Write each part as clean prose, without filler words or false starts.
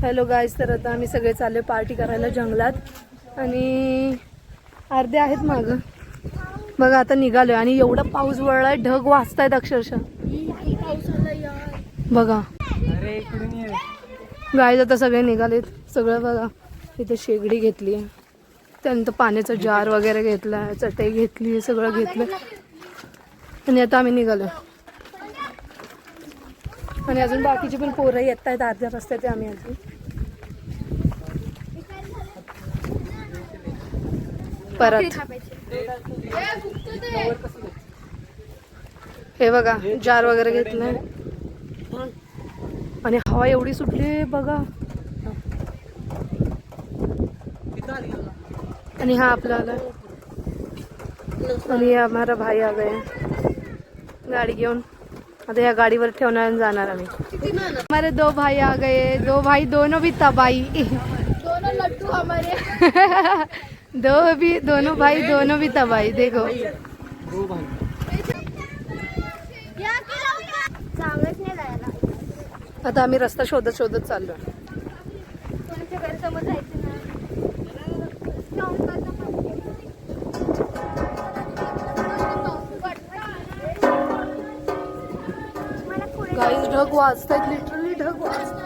Hello guys, तर आता आम्ही सगळे चालले पार्टी करायला जंगलात आणि अर्धे आहेत मागं. बघा आता निघालोय आणि एवढा पाऊस वळलाय, ढग वाजतायत अक्षरशः. बघा गाईज आता सगळे निघालेत. सगळं बघा, इथे शेगडी घेतली, त्यानंतर पाण्याचा जार वगैरे घेतलाय, चटई घेतली, सगळं घेतलं आणि आता आम्ही निघालो. आणि अजून बाकीची पण पोरं येत आहेत अर्ध्या रस्त्यात. आम्ही अजून परत हे बघा जार वगैरे घेतलंय आणि हवा एवढी सुटली बघा. आणि हा आपला आला आणि हमारा भाई आ गए गाडी घेऊन. आता या गाडीवर ठेवणार जाणार आम्ही. हमारे दो भाई आ गए, दो भाई दोनों भी तबाई, दोनों लड्डू हमारे दोनों भाई दोनों भी तबाई. देखो आता आम्ही रस्ता शोधत शोधत चाललो. गाईज ढग वाजतायत, लिटरली ढग वाजतायत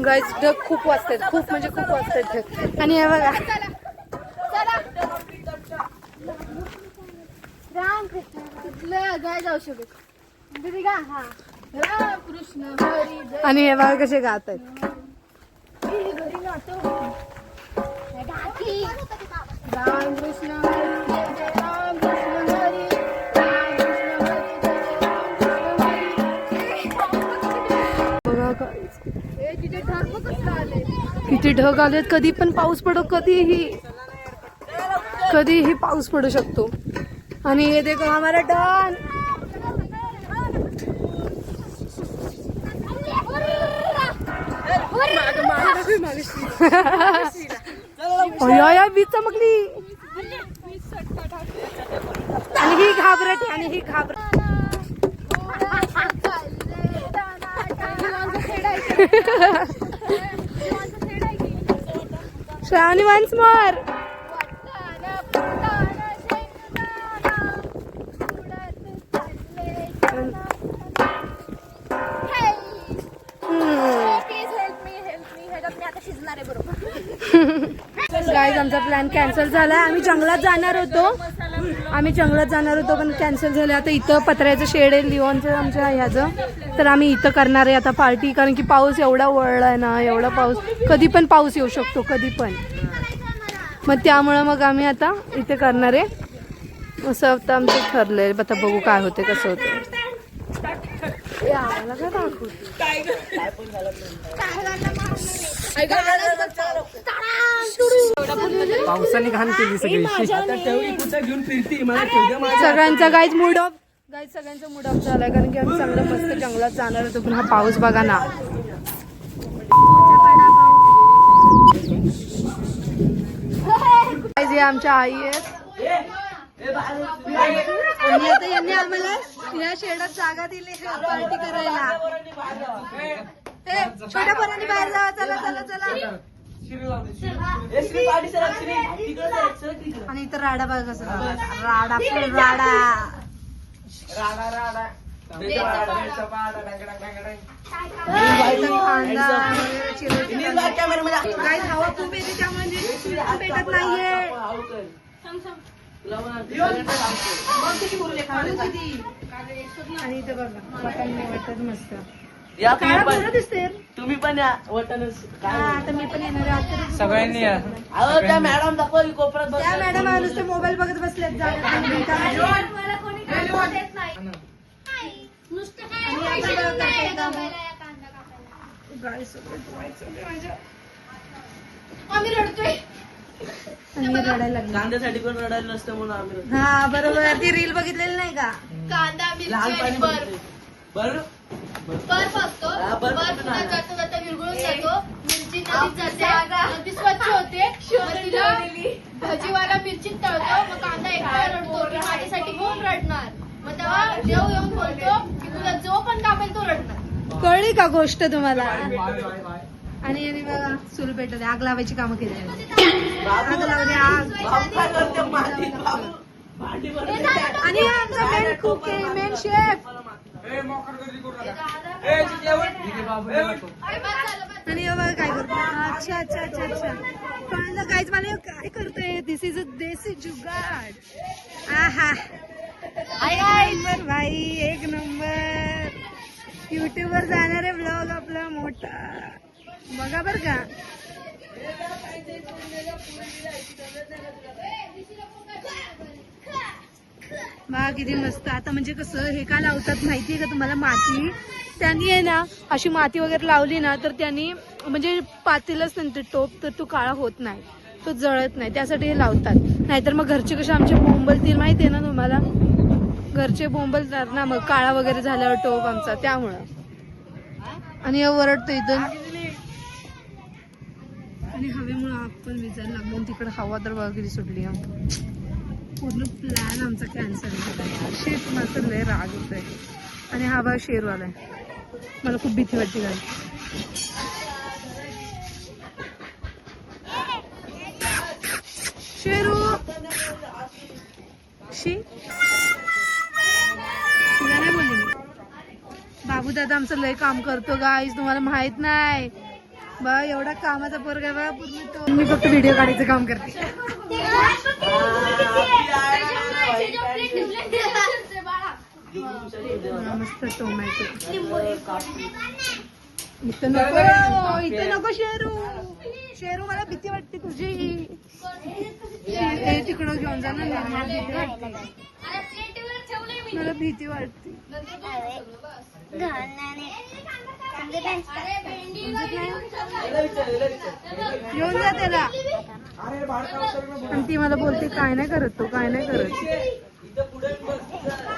गाईज. ढग खूप वाजतायत, खूप म्हणजे खूप वाजतायत ढग. आणि हे बघा आणि हे बघा कसे गात आहेत. राम कृष्ण किती ढग आलेत. कधी पण पाऊस पडो, कधीही पाऊस पडू शकतो. आणि हे देखो हमारा डॉन. वीज चमकली आणि ही घाबरट श्रावणी वन्स मोर. गाईज आमचा प्लॅन कॅन्सल झालाय. आम्ही जंगलात जाणार होतो पण कॅन्सल झालं. आता इथं पत्र्याचं शेड आहे लिओनचं आमच्या ह्याचं, तर आम्ही इथं करणार आहे आता पार्टी. कारण की पाऊस एवढा वळलाय ना, एवढा पाऊस, कधी पण पाऊस येऊ शकतो, कधी पण. मग त्यामुळं मग आम्ही आता इथे करणार आहे असं आता आमचं ठरलंय. आता बघू काय होते, कसं होते. आम्हाला काय दाखवते पावसाने घाण केली सगळी. सगळ्यांचा गाईज मूड ऑफ झालाय. कारण की आम्ही चांगलं मस्त जंगलात जाणार होतो, पण हा पाऊस बघा ना. हे आमच्या आई आहेत आणि आता यांनी आम्हाला या शेडात जागा दिली पार्टी करायला. छोट्या पोरांनी बाहेर जावा, चला चला चला. आणि इथं राडा बघा कसं, राडा हवा खूप येते त्यामुळे पेटत नाहीये. आणि इथं बघा वाटत मस्त दिसते. तुम्ही पण या वाटणच. आता मी पण येणार आहे सगळ्यांनी. त्या मॅडम दाखवली कोपऱ्यात, त्या मॅडम नुसते मोबाईल बघत बसलेत. आम्ही रडतोय आणि रडायला लागलो. कांद्यासाठी पण रडायला नसतं म्हणून आम्ही. हा बरोबर, ती रील बघितलेली नाही का? कांदा मिरची बर्फ असतो, बर्फ जातो विरघळून जातो, मिरची नदीत जाते, ती स्वच्छ होते, भाजीवाला मिरचीत तळतो, मग कांदा एकटा रडतो की माझ्यासाठी कोण रडणार. मग तेव्हा देव येऊन बोलतो की तुला जो पण कापेल तो रडणार. कळली का गोष्ट तुम्हाला? आणि यांनी बघा सुरू पेटवले, आग लावायची कामं केली. आग लावली, आग. आणि हा आमचा मेन कुक आहे, मेन शेफ. आणि हे बघा काय करतो. अच्छा अच्छा अच्छा अच्छा कळलं काहीच मला काय करतोय. दिस इज अ देसी जुगाड. आहा नंबर भाई, एक नंबर. युट्यूब वर जाणारे ब्लॉग आपला मोठा बघा बर का. बघा किती मस्त. आता म्हणजे कसं हे का लावतात माहितीये का तुम्हाला? माती. त्यांनी आहे ना अशी माती वगैरे लावली ना तर त्यांनी म्हणजे पातेलच नंतर टोप तर तो काळा होत नाही, तो जळत नाही, त्यासाठी हे लावतात. नाहीतर मग घरचे कसे आमचे बोंबलतील माहितीये ना तुम्हाला, घरचे बोंबलतात ना मग काळा वगैरे झाल्यावर टोप आमचा, त्यामुळं. आणि वरडतो इथून. आणि हवेमुळे आग पण विजायला लागलो. तिकडे हवा तर बघा किती सुटली. पूर्ण प्लॅन आमचा कॅन्सल झाला. शेफ मात्र लय राग होतोय. आणि हा बघा शेरू आलाय. मला खूप भीती वाटते गाडी. शेरू शी तुला नाही बोलली मी. बाबू दादा आमचं लय काम करतो गाईज, तुम्हाला माहित नाही. बा एवढा कामाचा पोरगा बघा पूर्ण तो. मी फक्त व्हिडिओ काढायचं काम करते. मस्त टोमॅटो. इथं नको, इथं नको शेरू. शेरू मला भीती वाटते तुझी. तिकडं घेऊन जा ना, मला भीती वाटते. घेऊन जा त्याला. आणि ती मला बोलते काय नाही करत, तो काय नाही करत.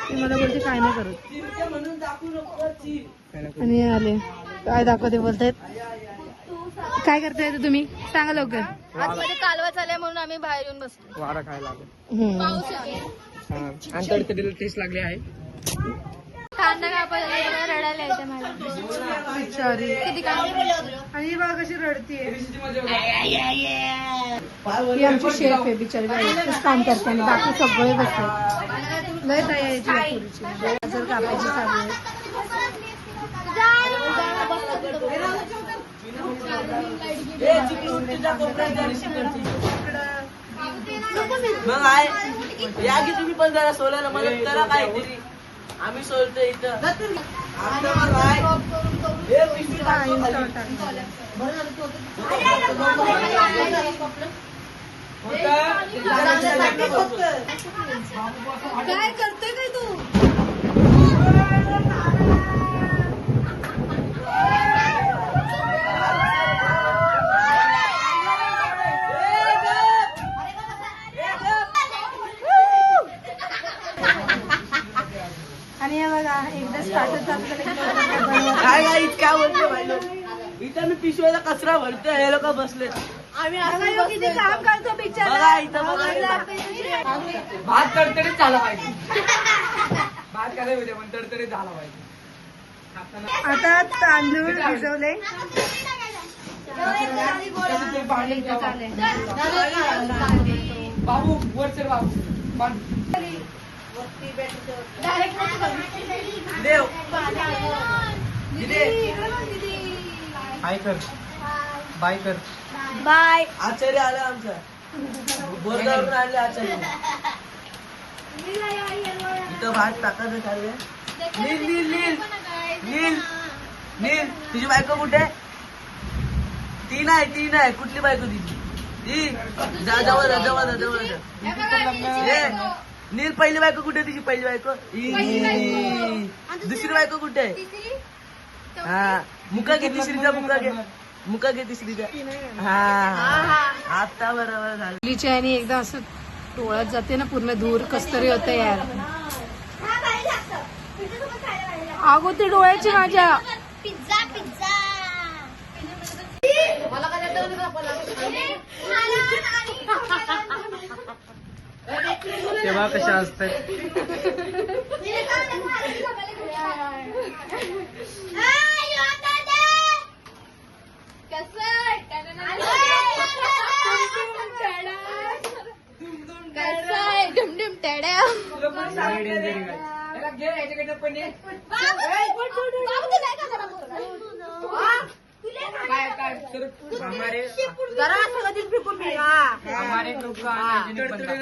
ती मला बोलते काय नाही करत. आणि आले काय दाखवते बोलतायत. काय करताय तुम्ही सांगा लवकर. आतमध्ये कालवा चाललाय म्हणून आम्ही बाहेर येऊन बसलो. वारा खायला लागला. पाऊस येतोय. आणि तडतडीला टेस्ट लागली आहे. कांदा कापायला रडायला येते मला. बिचारी. किती कांदा. आणि बघा कशी रडतीये. ही आमची शेफ आहे बिचारी. एकच काम करते आणि बाकी सगळे बसले. लय तयारीची पुरीची. गाजर कापायची चालू आहे. मग आहे या की तुम्ही पण जरा सोलायला मदत करा काहीतरी. आम्ही सोलतो इथं. काय करतोय काय तू? आणि हे बघा एकदा स्टार्टच काय काय काय बोलतो भाई लोक. इथं मी पिशव्याला कचरा भरतोय, हे लोक बसले. किती काम करतो बिचारा. बघा इथं बघा. भात तडतडीत झाला पाहिजे. भात काय उद्या पण तडतडीत झाला पाहिजे. आता तांदूळ भिजवले. बाबू वर चल बाबू. देव हाय कर, बाय कर. बाय. आचार्य आला आमचा. बोरगावरून आणले आचार्य. इथं भात टाकायचं चाललंय. नील नील नील नील नील तुझी बायको कुठे? ती नाही कुठली बायको तिची? ती जा जवळ जा जवळ जा जवळ जा. नील पहिली बायको कुठे? तिची पहिली बायको. दुसरी बायको कुठे? हा मुका घे तिसरीचा. मुका घे तिसरीचा. हा आता बरोबर झालं. मुलीच्या आणि एकदा असं डोळ्यात जाते ना पूर्ण धूर कसतरी होतं यार. आग होती डोळ्याची माझ्या. Pizza pizza. मला काय तेव्हा कशा असतात. ना पनीर काय सर हमारे ग्रुप का अनहाइजीनिक बनता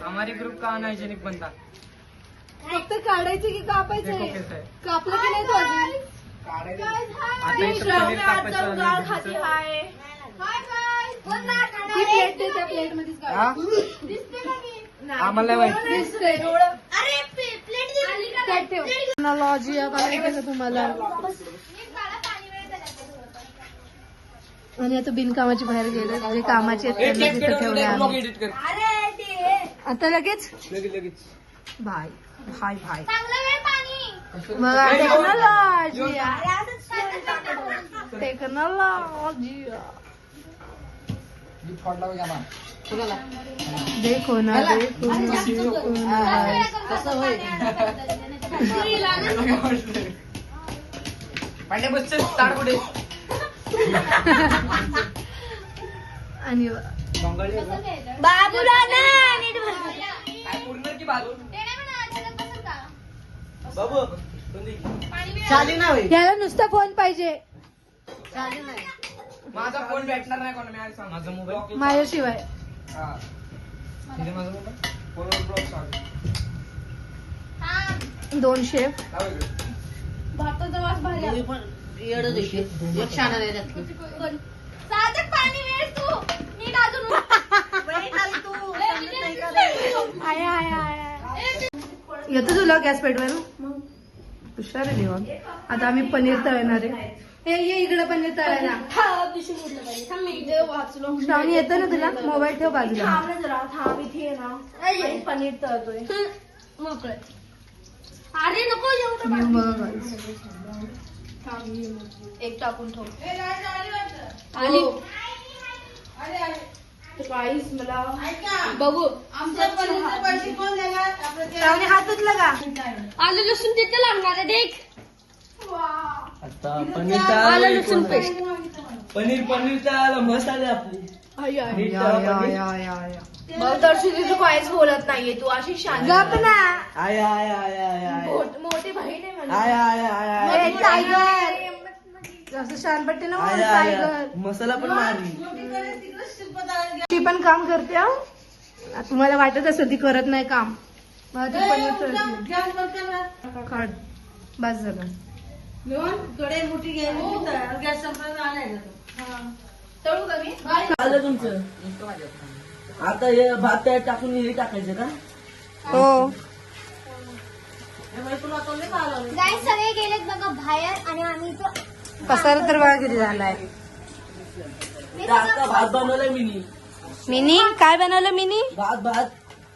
हमारे ग्रुप का अनहाइजीनिक बनता फक्त काढायचं की कापायचं देखो आहे? कैसा है कापलं की नाही तो अजून? आता इथं पनीर कापायचं ती प्लेट दे, त्या प्लेट मध्येच काढ. आम्हाला माहिती दिसतंय. त्यात ठेव. टेक्नॉलॉजी आहे बघायचं का तुम्हाला? आणि आता बिनकामाची बाहेर गेले जे कामाचे आहेत त्यांना तिथं ठेवले आम्ही. एडिट कर आता लगेच लगेच भाई भाई भाई चांगलं वेळ पाणी बघा टेक्नॉलॉजी टेक्नॉलॉजी देखो ना देखो ना पांड्या बसचे ताड कुठे आणि बंगाली आहे का? बाबूला ना काय पूर्ण की बाजू बाबू चाली ना होई याला नुसता फोन पाहिजे माझा फोन भेटणार नाही कोणा मी सांग माझा मोबाईल माझ्याशिवाय. हा इथे माझा मोबाईल फोनवर ब्लॉक चालू 200 साधक पाणी वेळ तू नीट अजून येतो तुला गॅस पेटवायला हुशार आहे देवा. आता आम्ही पनीर तळणार आहे. हे ये इकडं पनीर तळायला. श्रावणी येतं ना तुला? मोबाईल ठेव बाजूला. पनीर तळतोय. अरे नको एवढं येऊन बघा guys. एक टाकून ठेव आली बघू श्रावणी हातच लगा. आलू लसूण तिथे लागणार आहे देख आता आलं लसूण पेस्ट पनीरचा मसाले आपले बघ दर्शी तू काहीच बोलत नाहीये तू अशी शांत गप ना. I I I I I मोठी बहीण आहे म्हणून. I I I I tiger जसं शान पट्टे ना आय आय टायगर. मसाला पण मारली ती पण काम करते हा. तुम्हाला वाटत असेल ती करत नाही काम. मला ती पनीर तळते. काढ बस झालं. आलं तुमचं आता हे भात त्यात टाकून हे टाकायचं का हो गाईस सगळे गेलेत बघा बाहेर आणि आम्ही इथं पसारा तर बघा किती झालाय. आता भात बनवलाय मिनी मिनी काय बनवलं मिनी? भात भात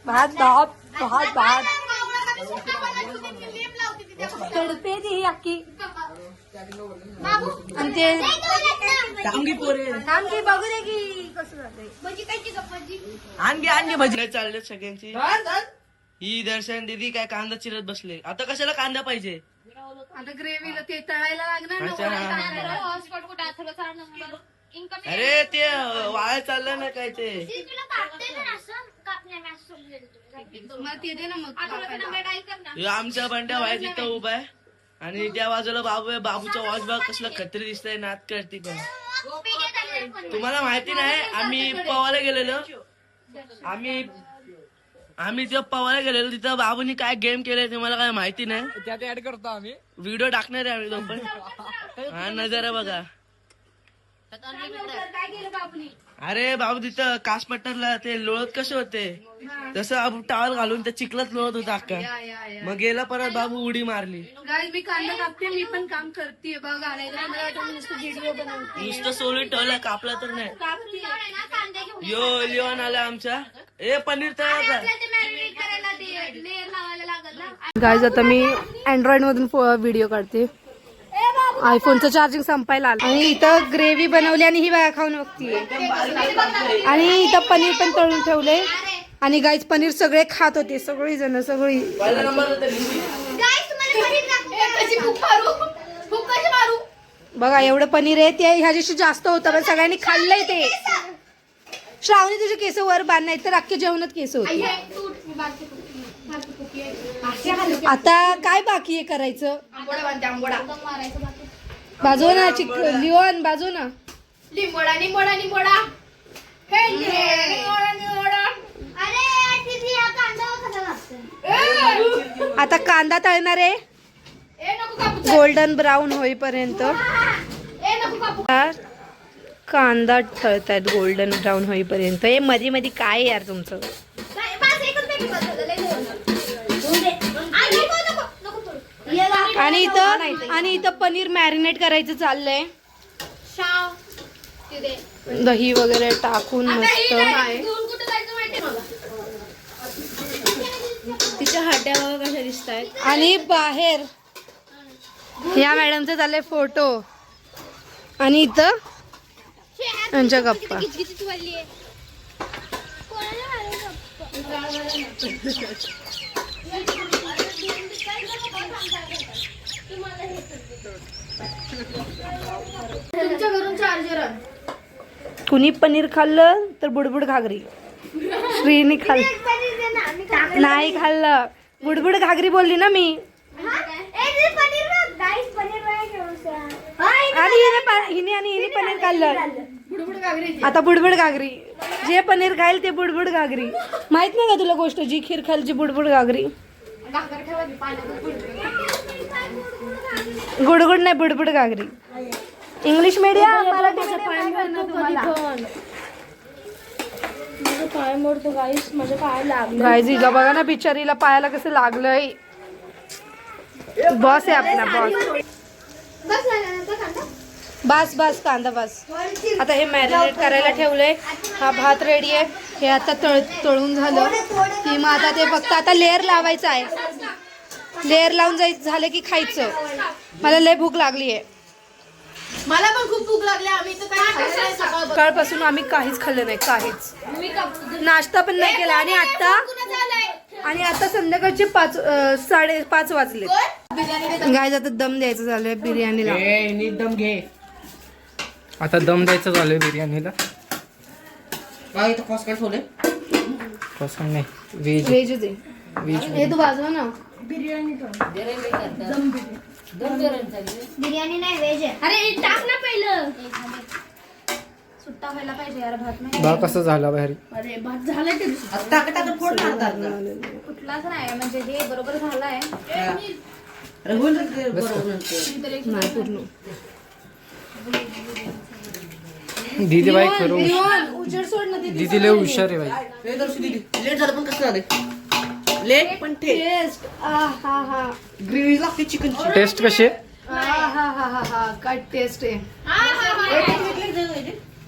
भात भात भात भात तडपे ती अख्खी आणि ते टांगी पोरे काम की बघू दे की कसं जाते. आणखी भजी चालले सगळ्यांची ही दर्शन दीदी काय कांदा चिरत बसले. आता कशाला कांदा पाहिजे आता ग्रेव्हीला ते तळायला लागणार ना. अच्छा. हॉटस्पॉट कुठे अथर्वचा नंबर इन्कम अरे ते वाया चाललं ना काय ते तुला कापते ना असं कापण्या मॅच मग ते दे ना मग अथर्वचा नंबर डायल कर ना ह्यो आमचा बंड्या व्हाय तिथं उभा आहे आणि त्या बाजूला बाबू आहे. बाबूचा वॉच बघ कसला खत्री दिसतंय नात करते पण तुम्हाला माहिती नाही आम्ही पवायला गेलेलो आम्ही तिथं पवायला गेलेलो तिथं बाबूनी काय गेम केले ते मला काय माहिती नाही. त्यात ऍड करतो आम्ही व्हिडिओ टाकणार आहे आम्ही तो पण हा नजारा बघा. काय केलं बाबूनी अरे बाबू तिथं कासपट्टरला ते लोळत कसे होते तसं बाबू टावल घालून त्या चिखलात लोळत होता अक्का. मग गेला परत बाबू उडी मारली. गाईज मी कांदा कापते मी पण काम करते बघा नाही तर मला वाटतं मी नुसतं व्हिडिओ बनवते. नुसतं सोडून ठेवलं कापला तर नाही. कांदे घेऊन यो लिओन आला आमचा ए पनीर तयार आपल्याला ते मॅरिनेट करायला ते लेअर लावायला लागल ना. गाईज आता मी अँड्रॉइड मधून व्हिडिओ काढते. आयफोनचं चार्जिंग संपायला आलं आणि इथं ग्रेव्ही बनवली आणि ही बाया खाऊन बघतीये आणि इथं पनीर पण तळून ठेवले आणि गाईज पनीर सगळे खात होते सगळी जण सगळी. पहिला नंबर गाईस तुम्हाला पनीर दाखवू कशी भूक कशी मारू बघा एवढं पनीर आहे ते ह्याच्याशी जास्त होतं पण सगळ्यांनी खाल्लंय ते. श्रावणी तुझे केस वर बांध नाही तर अख्खे जेवणात केस होते. आता काय बाकी आहे करायचं? आंबोडा बांधते आंबोडा. बाजू ना लिओन बाजू ना. लिंबोडा निंबोडा निंबोडा. हे निंबोडा निंबोडा. अरे दीदी हा कांदा कसा लागतो? आता कांदा तळणार आहे ए नको कापू. गोल्डन ब्राऊन होईपर्यंत. ए नको कापू. कांदा तळतायत गोल्डन ब्राऊन होईपर्यंत. हे मध्ये मध्ये काय आहे यार तुमचं? नाही, बस एकच पॅकेट बस झालं, लय झालं. आई, नको, नको, नको तोडू. आणि इथं पनीर मॅरिनेट करायचं चाललंय. शाव. तिथे. दही वगैरे टाकून आता मस्त. ही नाही, घेऊन कुठं जायचं माहितीये मला. तिच्या हाट्या बघा कशा दिसत आहेत. आणि बाहेर या मॅडमचा चाललाय फोटो आणि इथं यांच्या गप्पा. किचकिचीच वाली आहे. कोणाला मारायचं तुमच्या घरून चार्जर आण. कुणी पनीर खाल्लं तर बुडबुड घागरी. श्रीनी खाल्लं नाही खाल्लं. बुडबुड घागरी बोलली ना मी. आणि हिने पनीर खाल्लं. आता बुडबुड घागरी. जे पनीर खाईल ते बुडबुड घागरी. माहित नाही का तुला गोष्ट? जी खीर खालची बुडबुड घागरी. गुडगुड नाही बुडबुड घागरी. इंग्लिश मीडियम मराठी पाय मोडतो गाईस, माझ्या पाय लागले. गाईज हिला बघा ना बिचारीला पायाला कसं लागलंय. बॉस आहे आपला बॉस. बस बस कांदा बस. आता हे मॅरिनेट करायला ठेवलंय. हा भात रेडी आहे. हे आता तळून झालं की मग आता ते फक्त आता लेअर लावायचं आहे. लेअर लावून झालं की खायचं. मला लय भूक लागली आहे. मला पण खूप भूक लागली. आम्ही तर काय खाल्लं नाही सकाळपासून. सकाळपासून आम्ही काहीच खाल्लं नाही. काहीच नाश्ता पण नाही केला. आणि आता संध्याकाळचे 5:30 वाजले. गायज आता दम द्यायचं झालंय बिर्याणीला. दम घे. आता दम द्यायचं झालंय बिर्याणीला. काय इथं कॉस काय ठेवलंय? कसं नाही व्हेज व्हेज दे. व्हेज हे तू बाजू ना. बिर्याणी नाही व्हेज आहे. अरे टाक ना पहिलं. सुट्टा व्हायला पाहिजे यार भात नाही. बा कसं झाला बाहेर. अरे भात झालाय ते टाका फोड मारतात ना. कुठलाच नाही म्हणजे हे बरोबर झालाय. अरे होईल रे ते बरोबर नंतर. नाही पूर्ण. दीदी बाई करू. उजेड सोड ना. दीदी लय हुशार आहे बाई. हे दर्शी दिली. लेट झालं पण कसं झालंय? लेट पण टेस्ट. हा हा ग्रेव्ही लागते चिकनची. टेस्ट कशी आहे? हा काय टेस्ट आहे.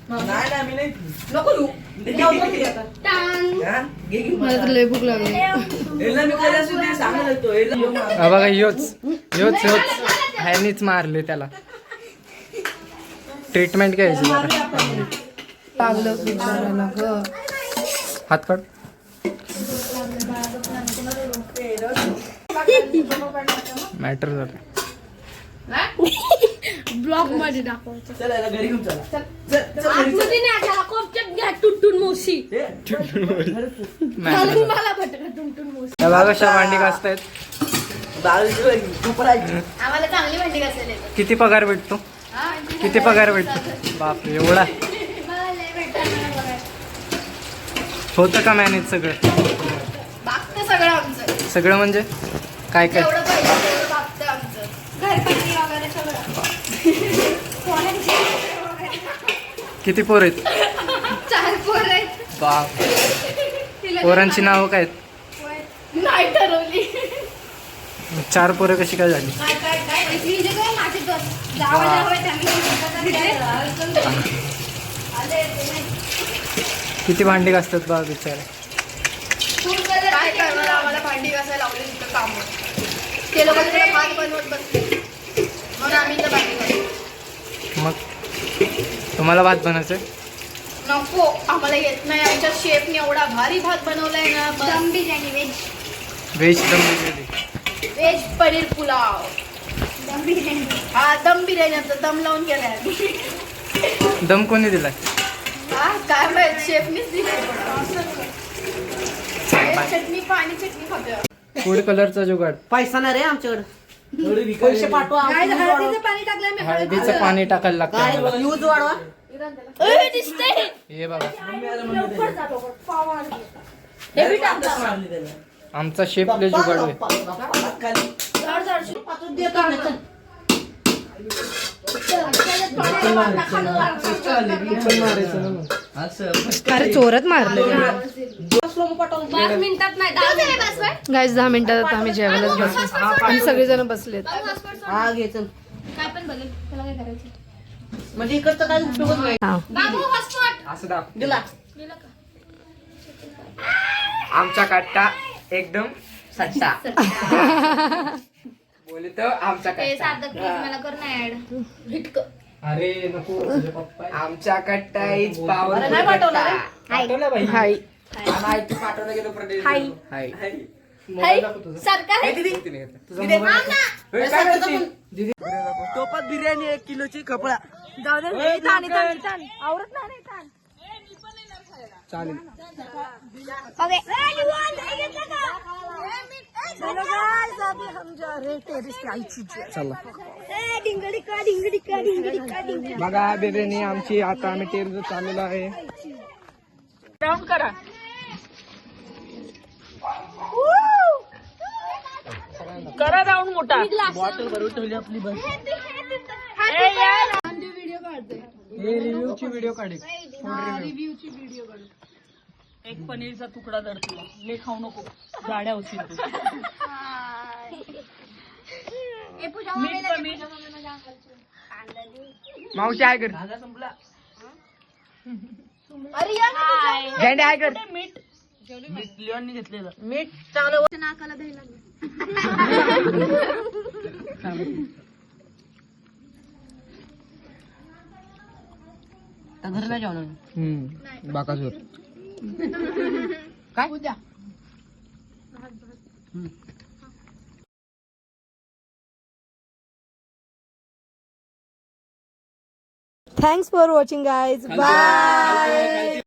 नाही ना मी नाही. नको येऊ. हा? घे घे. मला तर लय भूक लागली. याला मी पहिल्या सुद्धा सांगत होतो. याला येऊ मार. हा बघा योच ह्यानीच मारले त्याला. ट्रीटमेंट घ्यायची जरा. लागलं बिचारायला ग. हात काढ. मॅटर झालं. ब्लॉग मध्ये दाखवायचं. चल याला घरी घेऊन चला. चल चल घरी चल. आतमध्ये नाही आता कोपच्यात घ्या टुटून मोशी. मॅटर मला भटका टुटून मोशी. बघा कशा भांडी घासतायत. आम्हाला चांगली भांडी घासायला येतात. किती पगार भेटतो? किती पगार भेटतो? बापरे एवढा होतं का मॅनेज सगळं? बागतं सगळं आमचं. सगळं म्हणजे काय काय? जेवढं पाहिजे तेवढं बागतं आमचं. घरपट्टी वगैरे सगळं. किती पोर आहेत? 4 पोरं आहेत. बाप. तिला पोरांची नावं काय आहेत? नाही ठरवली. 4 पोरं कशी काय झाली? काय इथली जे काय माझे जावं जावं किती भांडी घासतात बा बिचारे. काय करणार आम्हाला भांडी घासायला लावली तिथं काम. ते लोक तिकडे भात बनवत बसले म्हणून आम्ही इथं भांडी घासतो. मग तुम्हाला भात बनायचं? नको आम्हाला येत नाही. आमच्या शेफने एवढा भारी भात बनवलाय ना. दम बिर्याणी व्हेज दम बिर्याणी. व्हेज पनीर पुलाव. दम बिर्याणी. हा दम बिर्याणी. आता दम लावून केलाय आम्ही. दम कोणी दिलाय? हा काय माहित शेफनीच दिली. चटणी पाणी चटणी खातोय. फूड कलरचा जुगाड. पैसा नाही रे आमच्याकडे. पैसे पाठवा. काय हळदीचं पाणी टाकलंय मी हळदीचं पाणी टाकायला लागतं काय आम्हाला. यूज वाढवा. हे बघा हे बी टाक. आमचा शेफ लय जुगाड आहे. अरे चोरत मारलं. 5 मिनिटात नाही 10 गाईज 10 मिनिटात आता आम्ही जेवायलाच बसलो आणि सगळेजण बसलेत. हा घे चल. काय पण बघेल त्याला काय करायचं. म्हणजे इकडचं काय उपयोगच नाही. हा. बाबू हॉटस्पॉट असं दाखव. दिला. दिलं का. आमचा कट्टा एकदम सट्टा. बोले तर आमचा ते कट्टा. साधं प्लीज मला कर ना ऍड. अरे नको आमचा कट्टा इज पावर. अरे नाही पाठवला रे. पाठवला बाई. हाय नाही तू पाठवला गेलो प्रदेश. हाय. हाय. सरकार टोपात बिर्याणी 1 किलोची खपळा. जाऊ दे आवरत नाही चालेल. ओके. चला बघा बिर्याणी आमची. आता आम्ही टेरवर चाललेलो आहे. बॉटल भरून ठेवली आपली बस. हे रिव्ह्यूची व्हिडिओ काढे. एक पनीरचा तुकडा दर तुला. ले खाऊ नको. गाड्या होतील तू. मावशी आहे कर. धागा संपला. झेंडे आहे कर. मीठ लिओनने घेतलेलं. मीठ चांगलं नाकाला द्यायला घरला जेवण. बाकासूर. काय उद्या. Thanks for watching guys bye.